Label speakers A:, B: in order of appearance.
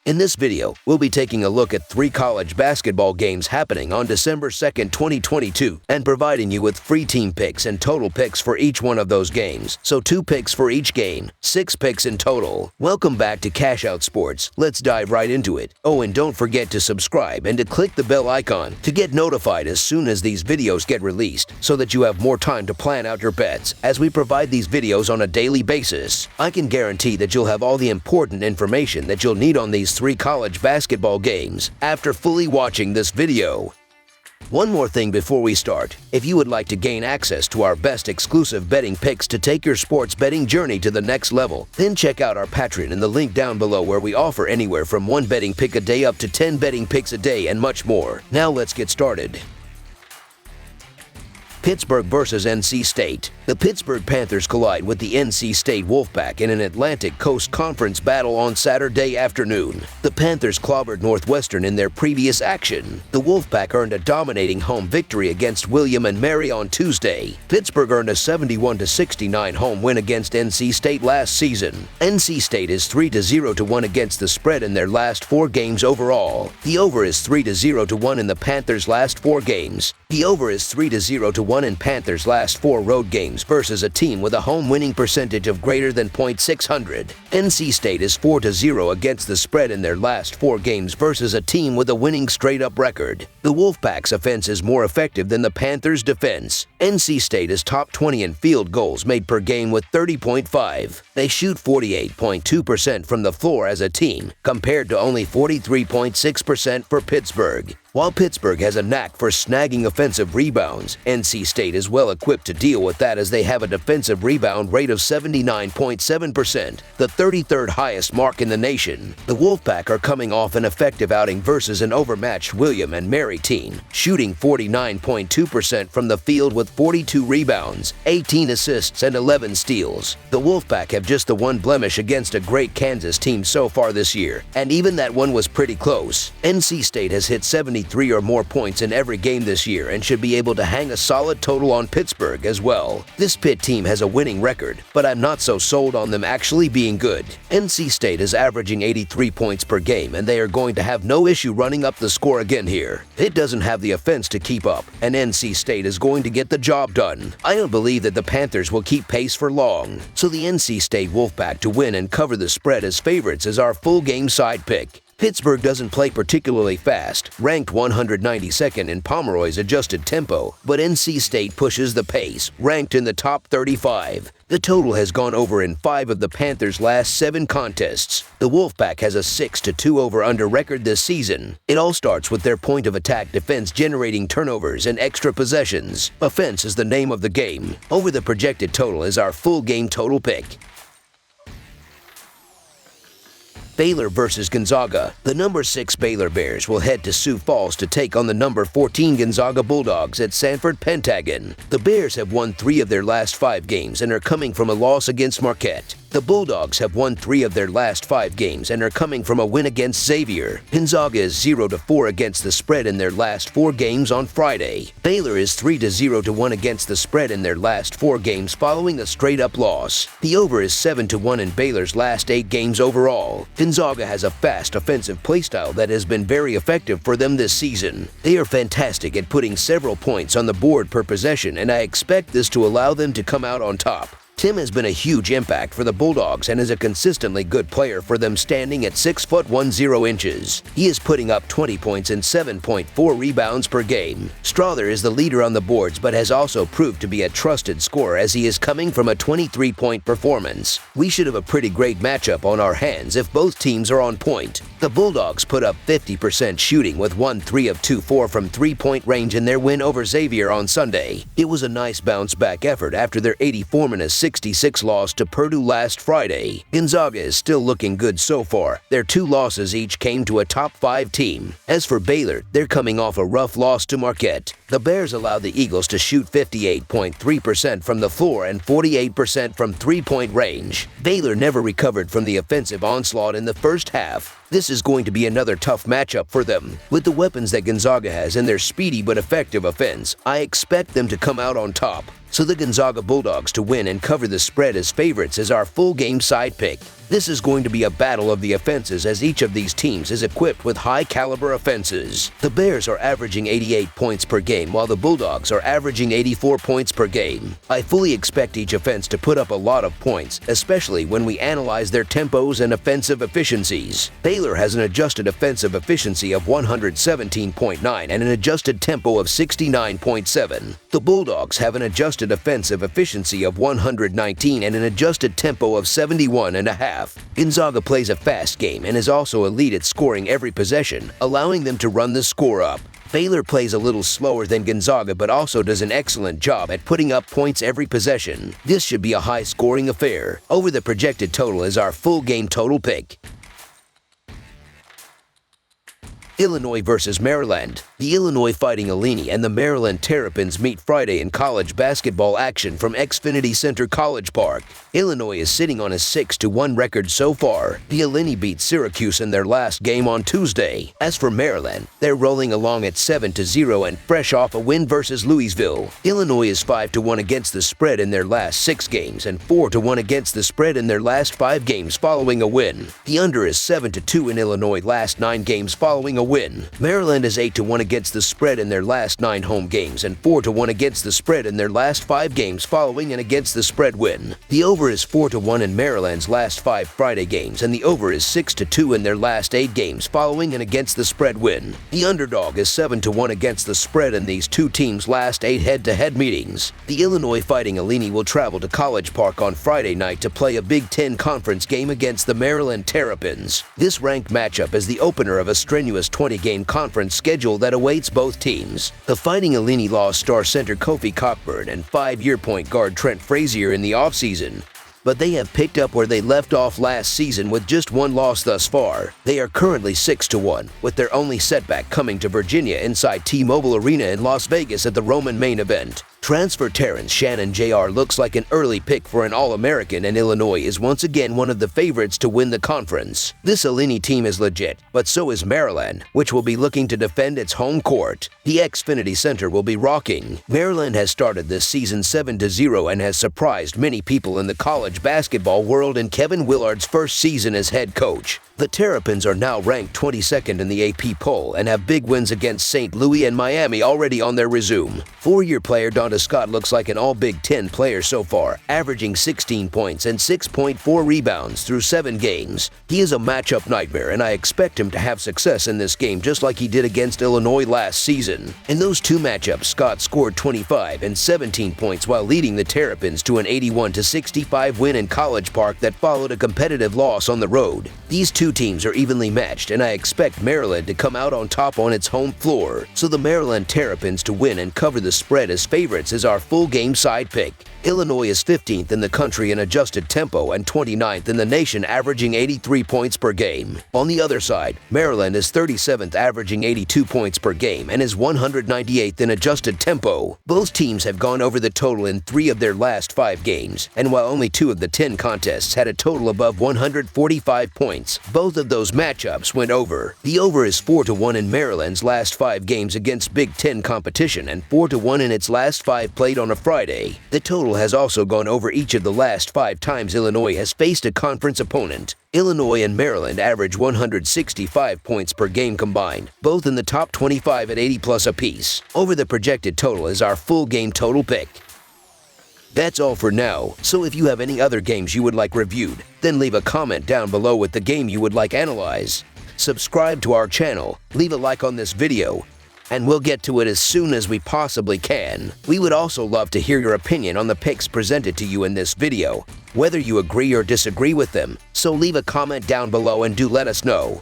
A: In this video, we'll be taking a look at 3 college basketball games happening on December 2nd, 2022, and providing you with free team picks and total picks for each one of those games. So 2 picks for each game, 6 picks in total. Welcome back to Cash Out Sports. Let's dive right into it. Oh, and don't forget to subscribe and to click the bell icon to get notified as soon as these videos get released, so that you have more time to plan out your bets as we provide these videos on a daily basis. I can guarantee that you'll have all the important information that you'll need on these 3 college basketball games after fully watching this video. One more thing before we start. If you would like to gain access to our best exclusive betting picks to take your sports betting journey to the next level, then check out our Patreon in the link down below, where we offer anywhere from 1 betting pick a day up to 10 betting picks a day and much more. Now let's get started. Pittsburgh versus NC State. The Pittsburgh Panthers collide with the NC State Wolfpack in an Atlantic Coast Conference battle on Saturday afternoon. The Panthers clobbered Northwestern in their previous action. The Wolfpack earned a dominating home victory against William and Mary on Tuesday. Pittsburgh earned a 71-69 home win against NC State last season. NC State is 3-0-1 against the spread in their last 4 games overall. The over is 3-0-1 in the Panthers' last 4 games. The over is 3-0-1 in Panthers' last 4 road games versus a team with a home winning percentage of greater than .600. NC State is 4-0 against the spread in their last 4 games versus a team with a winning straight-up record. The Wolfpack's offense is more effective than the Panthers' defense. NC State is top 20 in field goals made per game with 30.5. They shoot 48.2% from the floor as a team, compared to only 43.6% for Pittsburgh. While Pittsburgh has a knack for snagging offensive rebounds, NC State is well equipped to deal with that, as they have a defensive rebound rate of 79.7%, the 33rd highest mark in the nation. The Wolfpack are coming off an effective outing versus an overmatched William and Mary team, shooting 49.2% from the field with 42 rebounds, 18 assists, and 11 steals. The Wolfpack have just the one blemish against a great Kansas team so far this year, and even that one was pretty close. NC State has hit 73 or more points in every game this year and should be able to hang a solid total on Pittsburgh as well. This Pitt team has a winning record, but I'm not so sold on them actually being good. NC State is averaging 83 points per game, and they are going to have no issue running up the score again here. Pitt doesn't have the offense to keep up, and NC State is going to get the job done. I don't believe that the Panthers will keep pace for long, so the NC State Wolfpack to win and cover the spread as favorites is our full game side pick. Pittsburgh doesn't play particularly fast, ranked 192nd in Pomeroy's adjusted tempo, but NC State pushes the pace, ranked in the top 35. The total has gone over in 5 of the Panthers' last 7 contests. The Wolfpack has a 6-2 over-under record this season. It all starts with their point of attack defense generating turnovers and extra possessions. Offense is the name of the game. Over the projected total is our full game total pick. Baylor versus Gonzaga. The number 6 Baylor Bears will head to Sioux Falls to take on the number 14 Gonzaga Bulldogs at Sanford Pentagon. The Bears have won 3 of their last 5 games and are coming from a loss against Marquette. The Bulldogs have won 3 of their last 5 games and are coming from a win against Xavier. Gonzaga is 0-4 against the spread in their last 4 games on Friday. Baylor is 3-0-1 against the spread in their last 4 games following a straight-up loss. The over is 7-1 in Baylor's last 8 games overall. Gonzaga has a fast offensive playstyle that has been very effective for them this season. They are fantastic at putting several points on the board per possession, and I expect this to allow them to come out on top. Tim has been a huge impact for the Bulldogs and is a consistently good player for them, standing at 6'10". He is putting up 20 points and 7.4 rebounds per game. Strother is the leader on the boards, but has also proved to be a trusted scorer, as he is coming from a 23-point performance. We should have a pretty great matchup on our hands if both teams are on point. The Bulldogs put up 50% shooting with 1 3 of 2-4 from 3-point range in their win over Xavier on Sunday. It was a nice bounce-back effort after their 84-66 loss to Purdue last Friday. Gonzaga is still looking good so far. Their 2 losses each came to a top 5 team. As for Baylor, they're coming off a rough loss to Marquette. The Bears allowed the Eagles to shoot 58.3% from the floor and 48% from 3-point range. Baylor never recovered from the offensive onslaught in the first half. This is going to be another tough matchup for them. With the weapons that Gonzaga has and their speedy but effective offense, I expect them to come out on top. So the Gonzaga Bulldogs to win and cover the spread as favorites is our full game side pick. This is going to be a battle of the offenses as each of these teams is equipped with high-caliber offenses. The Bears are averaging 88 points per game while the Bulldogs are averaging 84 points per game. I fully expect each offense to put up a lot of points, especially when we analyze their tempos and offensive efficiencies. Baylor has an adjusted offensive efficiency of 117.9 and an adjusted tempo of 69.7. The Bulldogs have an adjusted offensive efficiency of 119 and an adjusted tempo of 71.5. Gonzaga plays a fast game and is also elite at scoring every possession, allowing them to run the score up. Baylor plays a little slower than Gonzaga but also does an excellent job at putting up points every possession. This should be a high-scoring affair. Over the projected total is our full game total pick. Illinois versus Maryland. The Illinois Fighting Illini and the Maryland Terrapins meet Friday in college basketball action from Xfinity Center College Park. Illinois is sitting on a 6-1 record so far. The Illini beat Syracuse in their last game on Tuesday. As for Maryland, they're rolling along at 7-0 and fresh off a win versus Louisville. Illinois is 5-1 against the spread in their last 6 games and 4-1 against the spread in their last 5 games following a win. The under is 7-2 in Illinois last 9 games following a win. Maryland is 8-1 against the spread in their last 9 home games and 4-1 against the spread in their last 5 games following an against the spread win. The over is 4-1 in Maryland's last 5 Friday games and the over is 6-2 in their last 8 games following an against the spread win. The underdog is 7-1 against the spread in these two teams' last 8 head-to-head meetings. The Illinois Fighting Illini will travel to College Park on Friday night to play a Big Ten Conference game against the Maryland Terrapins. This ranked matchup is the opener of a strenuous 20-game conference schedule that awaits both teams. The Fighting Illini lost star center Kofi Cockburn and 5-year point guard Trent Frazier in the offseason, but they have picked up where they left off last season with just 1 loss thus far. They are currently 6-1, with their only setback coming to Virginia inside T-Mobile Arena in Las Vegas at the Roman main event. Transfer Terrence Shannon Jr. looks like an early pick for an All-American, and Illinois is once again one of the favorites to win the conference. This Illini team is legit, but so is Maryland, which will be looking to defend its home court. The Xfinity Center will be rocking. Maryland has started this season 7-0 and has surprised many people in the college basketball world in Kevin Willard's first season as head coach. The Terrapins are now ranked 22nd in the AP poll and have big wins against St. Louis and Miami already on their resume. 4-year player Donta Scott looks like an all-Big Ten player so far, averaging 16 points and 6.4 rebounds through 7 games. He is a matchup nightmare, and I expect him to have success in this game just like he did against Illinois last season. In those 2 matchups, Scott scored 25 and 17 points while leading the Terrapins to an 81-65 win in College Park that followed a competitive loss on the road. These 2 teams are evenly matched, and I expect Maryland to come out on top on its home floor. So the Maryland Terrapins to win and cover the spread as favorites is our full game side pick. Illinois is 15th in the country in adjusted tempo and 29th in the nation, averaging 83 points per game. On the other side, Maryland is 37th, averaging 82 points per game, and is 198th in adjusted tempo. Both teams have gone over the total in 3 of their last 5 games, and while only 2 of the 10 contests had a total above 145 points, both of those matchups went over. The over is 4-1 in Maryland's last 5 games against Big Ten competition and 4-1 in its last 5 played on a Friday. The total has also gone over each of the last 5 times Illinois has faced a conference opponent. Illinois and Maryland average 165 points per game combined, both in the top 25 at 80+ apiece. Over the projected total is our full game total pick. That's all for now, so if you have any other games you would like reviewed, then leave a comment down below with the game you would like analyzed. Subscribe to our channel, leave a like on this video, and we'll get to it as soon as we possibly can. We would also love to hear your opinion on the picks presented to you in this video, whether you agree or disagree with them, so leave a comment down below and do let us know.